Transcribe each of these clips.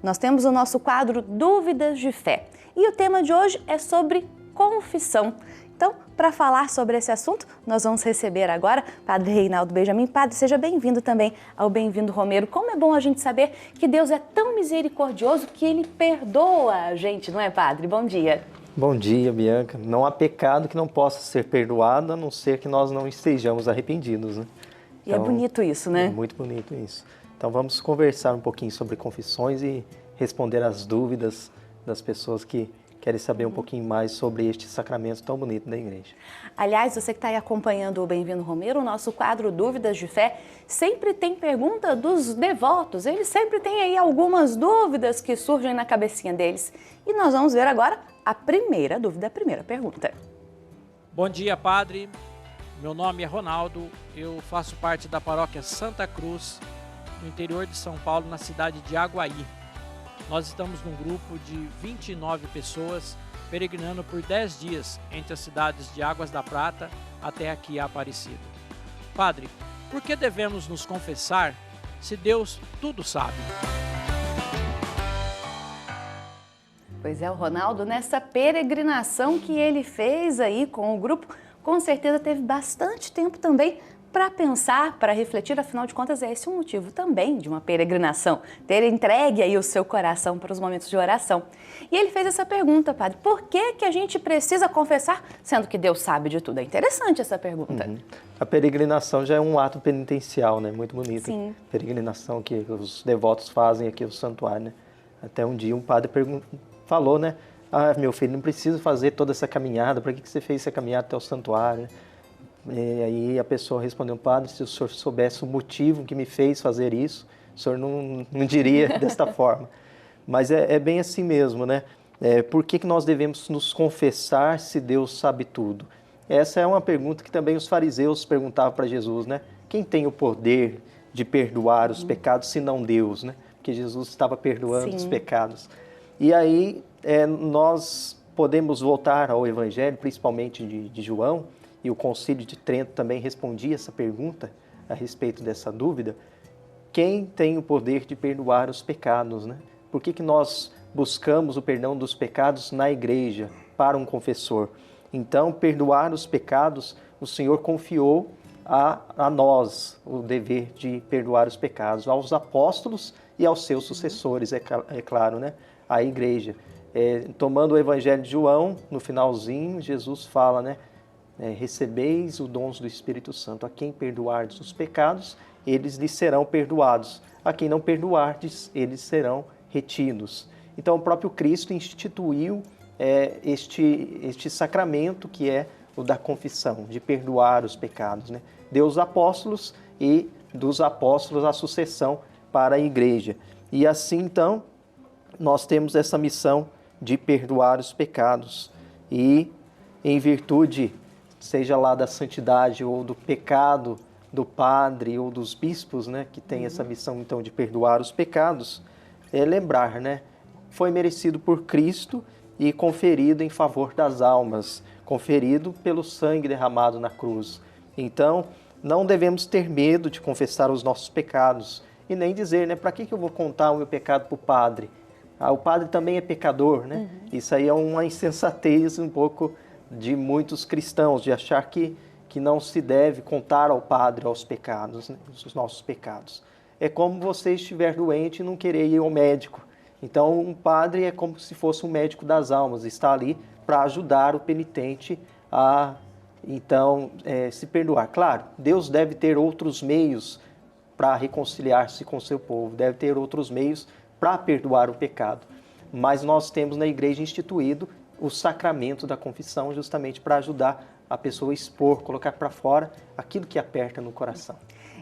nós temos o nosso quadro Dúvidas de Fé. E o tema de hoje é sobre confissão. Então, para falar sobre esse assunto, nós vamos receber agora Padre Reinaldo Benjamin. Padre, seja bem-vindo também ao Bem-vindo Romero. Como é bom a gente saber que Deus é tão misericordioso que Ele perdoa a gente, não é, Padre? Bom dia. Bom dia, Bianca. Não há pecado que não possa ser perdoado, a não ser que nós não estejamos arrependidos, né? E é bonito isso, né? É muito bonito isso. Então vamos conversar um pouquinho sobre confissões e responder às dúvidas das pessoas que querem saber um pouquinho mais sobre este sacramento tão bonito da igreja. Aliás, você que está aí acompanhando o Bem-vindo Romero, o nosso quadro Dúvidas de Fé, sempre tem pergunta dos devotos. Eles sempre têm aí algumas dúvidas que surgem na cabecinha deles. E nós vamos ver agora a primeira dúvida, a primeira pergunta. Bom dia, Padre. Meu nome é Ronaldo, eu faço parte da paróquia Santa Cruz, no interior de São Paulo, na cidade de Aguaí. Nós estamos num grupo de 29 pessoas, peregrinando por 10 dias entre as cidades de Águas da Prata até aqui a Aparecida. Padre, por que devemos nos confessar se Deus tudo sabe? Pois é, o Ronaldo, nessa peregrinação que ele fez aí com o grupo, com certeza teve bastante tempo também para pensar, para refletir, afinal de contas é esse o motivo também de uma peregrinação, ter entregue aí o seu coração para os momentos de oração. E ele fez essa pergunta, Padre, por que a gente precisa confessar, sendo que Deus sabe de tudo? É interessante essa pergunta. A peregrinação já é um ato penitencial, né? Muito bonito. Sim. Peregrinação que os devotos fazem aqui no santuário, né? Até um dia um padre falou, né? Ah, meu filho, não precisa fazer toda essa caminhada, para que você fez essa caminhada até o santuário? E aí a pessoa respondeu, padre, se o senhor soubesse o motivo que me fez fazer isso, o senhor não diria desta forma. Mas é bem assim mesmo, né? Por que nós devemos nos confessar se Deus sabe tudo? Essa é uma pergunta que também os fariseus perguntavam para Jesus, né? Quem tem o poder de perdoar os pecados se não Deus, né? Porque Jesus estava perdoando os pecados. E aí nós podemos voltar ao Evangelho, principalmente de João, e o Concílio de Trento também respondia essa pergunta a respeito dessa dúvida. Quem tem o poder de perdoar os pecados, né? Por que nós buscamos o perdão dos pecados na igreja, para um confessor? Então, perdoar os pecados, o Senhor confiou a nós o dever de perdoar os pecados, aos apóstolos e aos seus sucessores, é claro, né? A igreja. Tomando o Evangelho de João, no finalzinho, Jesus fala, né? Recebeis o dons do Espírito Santo. A quem perdoardes os pecados, eles lhes serão perdoados. A quem não perdoardes, eles serão retidos. Então, o próprio Cristo instituiu este sacramento que é o da confissão, de perdoar os pecados, né? Deu os apóstolos e dos apóstolos a sucessão para a igreja. E assim, então, nós temos essa missão de perdoar os pecados. E, em virtude, seja lá da santidade ou do pecado do padre ou dos bispos, né, que tem essa missão, então, de perdoar os pecados, lembrar, né? Foi merecido por Cristo e conferido em favor das almas, conferido pelo sangue derramado na cruz. Então, não devemos ter medo de confessar os nossos pecados e nem dizer, né, para que eu vou contar o meu pecado para o padre? O padre também é pecador, né? Isso aí é uma insensatez um pouco de muitos cristãos, de achar que não se deve contar ao padre os pecados, né, os nossos pecados. É como você estiver doente e não querer ir ao médico. Então, um padre é como se fosse um médico das almas, está ali para ajudar o penitente a, então, se perdoar. Claro, Deus deve ter outros meios para reconciliar-se com o seu povo, deve ter outros meios para perdoar o pecado. Mas nós temos na igreja instituído o sacramento da confissão justamente para ajudar a pessoa a expor, colocar para fora aquilo que aperta no coração.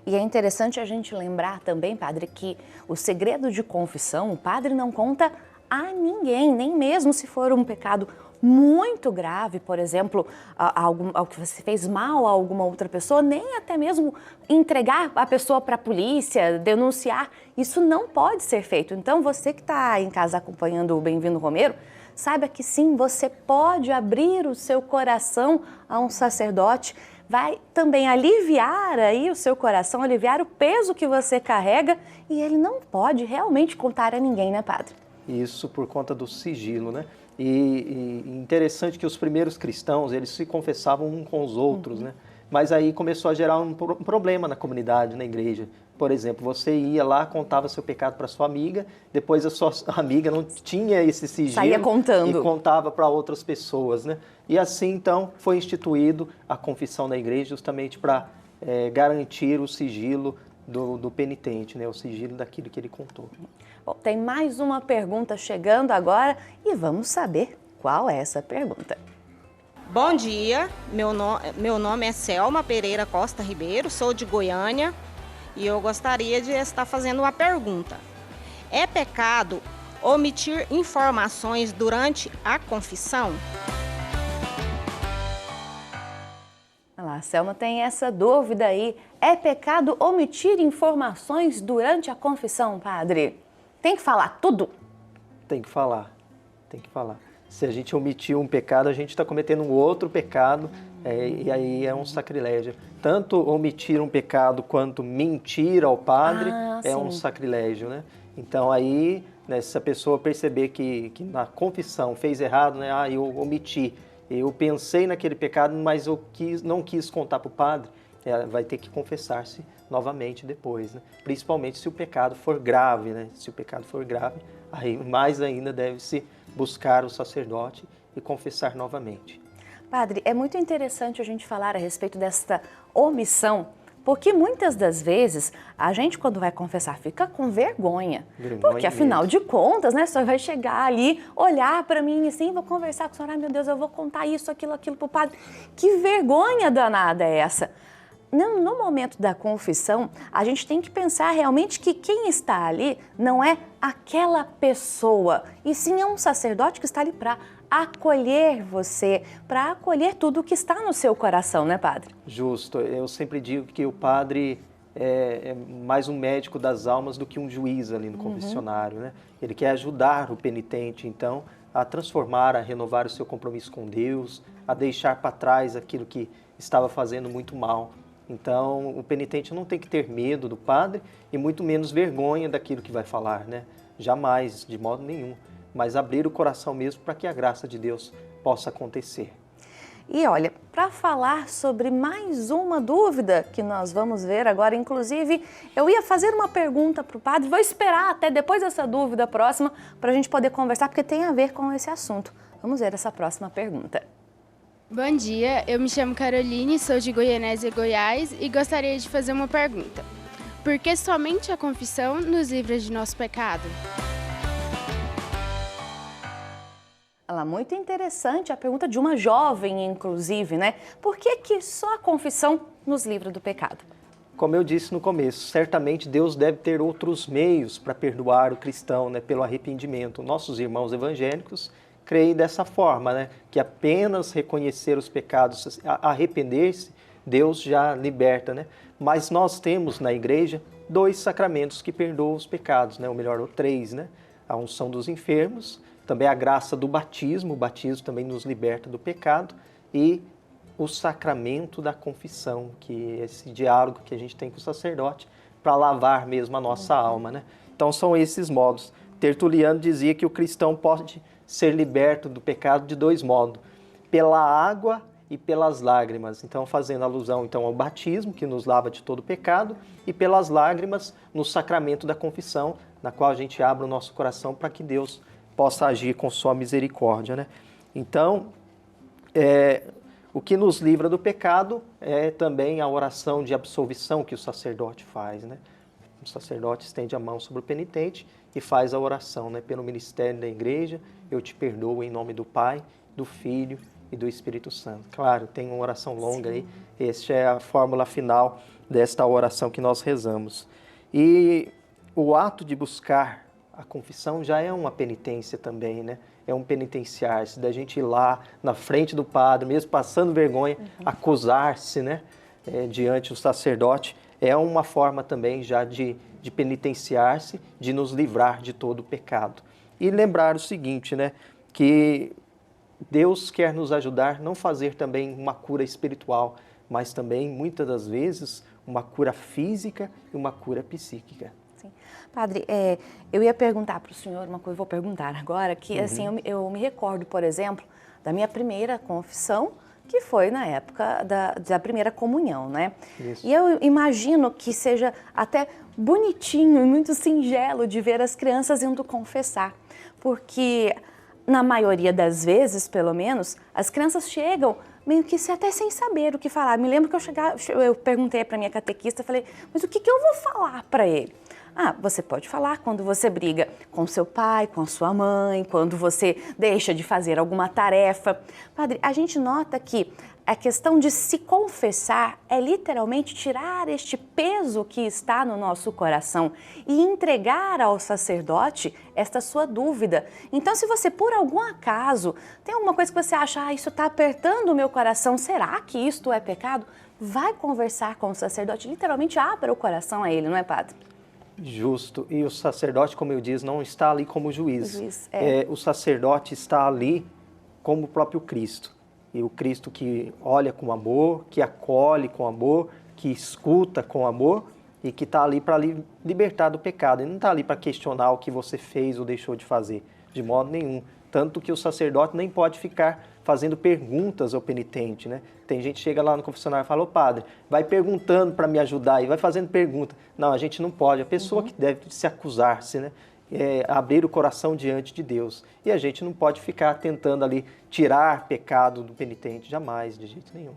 E é interessante a gente lembrar também, Padre, que o segredo de confissão, o Padre não conta a ninguém, nem mesmo se for um pecado muito grave, por exemplo, ao que você fez mal a alguma outra pessoa, nem até mesmo entregar a pessoa para a polícia, denunciar, isso não pode ser feito. Então, você que está em casa acompanhando o Bem-vindo Romero, saiba que sim, você pode abrir o seu coração a um sacerdote vai também aliviar aí o seu coração, aliviar o peso que você carrega, e ele não pode realmente contar a ninguém, né, padre? Isso por conta do sigilo, né? E interessante que os primeiros cristãos, eles se confessavam uns com os outros, né? Mas aí começou a gerar um problema na comunidade, na igreja. Por exemplo, você ia lá, contava seu pecado para sua amiga, depois a sua amiga não tinha esse sigilo. Saía contando. E contava para outras pessoas, né? E assim, então, foi instituído a confissão na igreja justamente para garantir o sigilo do penitente, né? O sigilo daquilo que ele contou. Bom, tem mais uma pergunta chegando agora e vamos saber qual é essa pergunta. Bom dia, meu nome é Selma Pereira Costa Ribeiro, sou de Goiânia e eu gostaria de estar fazendo uma pergunta. É pecado omitir informações durante a confissão? Olha lá, a Selma tem essa dúvida aí. É pecado omitir informações durante a confissão, padre? Tem que falar tudo? Tem que falar, tem que falar. Se a gente omitir um pecado, a gente está cometendo um outro pecado, e aí é um sacrilégio. Tanto omitir um pecado quanto mentir ao padre é um sacrilégio, né? Então aí, né, se a pessoa perceber que na confissão fez errado, né? Eu omiti, eu pensei naquele pecado, mas eu não quis contar para o padre, vai ter que confessar-se novamente depois, né? Principalmente se o pecado for grave, né? Se o pecado for grave, aí mais ainda deve-se buscar o sacerdote e confessar novamente. Padre, é muito interessante a gente falar a respeito desta omissão, porque muitas das vezes a gente, quando vai confessar, fica com vergonha. Porque afinal de contas, né, só vai chegar ali, olhar para mim assim, vou conversar com a senhora, ai meu Deus, eu vou contar isso, aquilo para o padre. Que vergonha danada é essa? No momento da confissão, a gente tem que pensar realmente que quem está ali não é aquela pessoa, e sim é um sacerdote que está ali para acolher você, para acolher tudo o que está no seu coração, né, padre? Justo. Eu sempre digo que o padre é mais um médico das almas do que um juiz ali no confessionário, né? Ele quer ajudar o penitente, então, a transformar, a renovar o seu compromisso com Deus, a deixar para trás aquilo que estava fazendo muito mal. Então, o penitente não tem que ter medo do padre e muito menos vergonha daquilo que vai falar, né? Jamais, de modo nenhum. Mas abrir o coração mesmo para que a graça de Deus possa acontecer. E olha, para falar sobre mais uma dúvida que nós vamos ver agora, inclusive, eu ia fazer uma pergunta para o padre, vou esperar até depois dessa dúvida próxima para a gente poder conversar, porque tem a ver com esse assunto. Vamos ver essa próxima pergunta. Bom dia, eu me chamo Caroline, sou de Goianésia, Goiás e gostaria de fazer uma pergunta. Por que somente a confissão nos livra de nosso pecado? Olha, muito interessante a pergunta de uma jovem, inclusive, né? Por que só a confissão nos livra do pecado? Como eu disse no começo, certamente Deus deve ter outros meios para perdoar o cristão, né, pelo arrependimento. Nossos irmãos evangélicos creem dessa forma, né, que apenas reconhecer os pecados, arrepender-se, Deus já liberta, né? Mas nós temos na igreja 2 sacramentos que perdoam os pecados, né? Ou melhor, 3, né? A unção dos enfermos, também a graça do batismo, o batismo também nos liberta do pecado, e o sacramento da confissão, que é esse diálogo que a gente tem com o sacerdote para lavar mesmo a nossa alma, né? Então são esses modos. Tertuliano dizia que o cristão pode ser liberto do pecado de 2 modos, pela água e pelas lágrimas. Então fazendo alusão então ao batismo, que nos lava de todo pecado, e pelas lágrimas no sacramento da confissão, na qual a gente abre o nosso coração para que Deus possa agir com sua misericórdia, né? Então, o que nos livra do pecado é também a oração de absolvição que o sacerdote faz, né? O sacerdote estende a mão sobre o penitente e faz a oração, né? Pelo ministério da igreja, eu te perdoo em nome do Pai, do Filho e do Espírito Santo. Claro, tem uma oração longa aí, esta é a fórmula final desta oração que nós rezamos. E o ato de buscar a confissão já é uma penitência também, né? É um penitenciar-se, da gente ir lá na frente do padre, mesmo passando vergonha, acusar-se, né? Diante do sacerdote. É uma forma também já de penitenciar-se, de nos livrar de todo o pecado. E lembrar o seguinte, né? Que Deus quer nos ajudar, não fazer também uma cura espiritual, mas também, muitas das vezes, uma cura física e uma cura psíquica. Sim. Padre, eu ia perguntar para o senhor uma coisa, vou perguntar agora, que assim, eu me recordo, por exemplo, da minha primeira confissão, que foi na época da primeira comunhão, né? Isso. E eu imagino que seja até bonitinho e muito singelo de ver as crianças indo confessar, porque na maioria das vezes, pelo menos, as crianças chegam meio que até sem saber o que falar. Me lembro que eu perguntei para minha catequista, falei, mas o que eu vou falar para ele? Ah, você pode falar quando você briga com seu pai, com a sua mãe, quando você deixa de fazer alguma tarefa. Padre, a gente nota que a questão de se confessar é literalmente tirar este peso que está no nosso coração e entregar ao sacerdote esta sua dúvida. Então, se você, por algum acaso, tem alguma coisa que você acha, isso está apertando o meu coração, será que isto é pecado? Vai conversar com o sacerdote, literalmente abra o coração a ele, não é, padre? Justo. E o sacerdote, como eu disse, não está ali como juiz. O sacerdote está ali como o próprio Cristo. E o Cristo que olha com amor, que acolhe com amor, que escuta com amor e que está ali para libertar do pecado. Ele não está ali para questionar o que você fez ou deixou de fazer, de modo nenhum. Tanto que o sacerdote nem pode ficar fazendo perguntas ao penitente, né? Tem gente que chega lá no confessionário e fala, ô padre, vai perguntando para me ajudar e vai fazendo pergunta. Não, a gente não pode. A pessoa que deve se acusar-se, né? Abrir o coração diante de Deus. E a gente não pode ficar tentando ali tirar pecado do penitente, jamais, de jeito nenhum.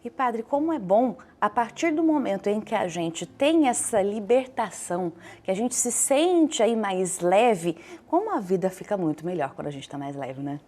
E padre, como é bom, a partir do momento em que a gente tem essa libertação, que a gente se sente aí mais leve, como a vida fica muito melhor quando a gente está mais leve, né?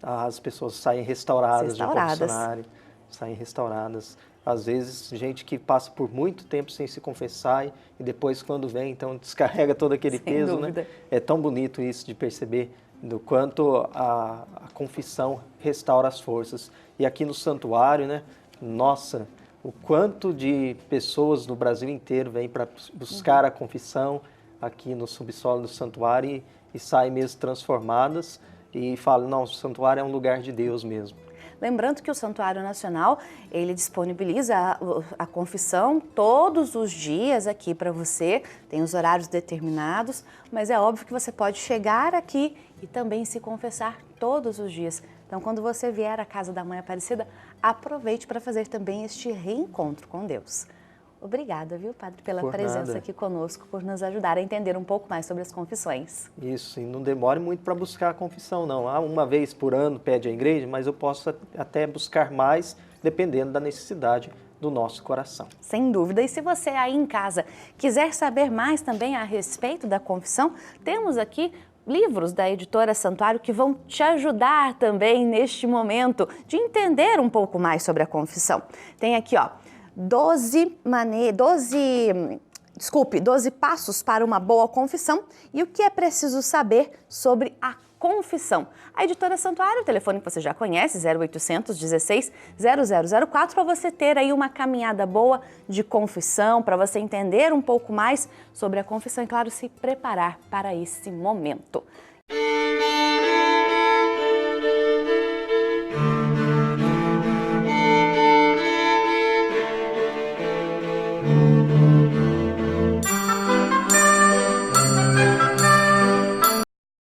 As pessoas saem restauradas do confessionário, saem restauradas. Às vezes, gente que passa por muito tempo sem se confessar e depois, quando vem, então descarrega todo aquele peso, né? É tão bonito isso de perceber do quanto a confissão restaura as forças. E aqui no santuário, né? Nossa, o quanto de pessoas no Brasil inteiro vêm para buscar a confissão aqui no subsolo do santuário e saem mesmo transformadas e falam, não, o santuário é um lugar de Deus mesmo. Lembrando que o Santuário Nacional, ele disponibiliza a confissão todos os dias aqui para você, tem os horários determinados, mas é óbvio que você pode chegar aqui e também se confessar todos os dias. Então, quando você vier à casa da Mãe Aparecida, aproveite para fazer também este reencontro com Deus. Obrigada, viu, padre, pela presença aqui conosco, por nos ajudar a entender um pouco mais sobre as confissões. Isso, e não demore muito para buscar a confissão, não. Uma vez por ano pede a igreja, mas eu posso até buscar mais, dependendo da necessidade do nosso coração. Sem dúvida. E se você aí em casa quiser saber mais também a respeito da confissão, temos aqui livros da editora Santuário que vão te ajudar também neste momento de entender um pouco mais sobre a confissão. Tem aqui, ó, 12 passos para uma boa confissão e o que é preciso saber sobre a confissão. A editora Santuário, o telefone que você já conhece, 0800 16 0004, para você ter aí uma caminhada boa de confissão, para você entender um pouco mais sobre a confissão e, claro, se preparar para esse momento.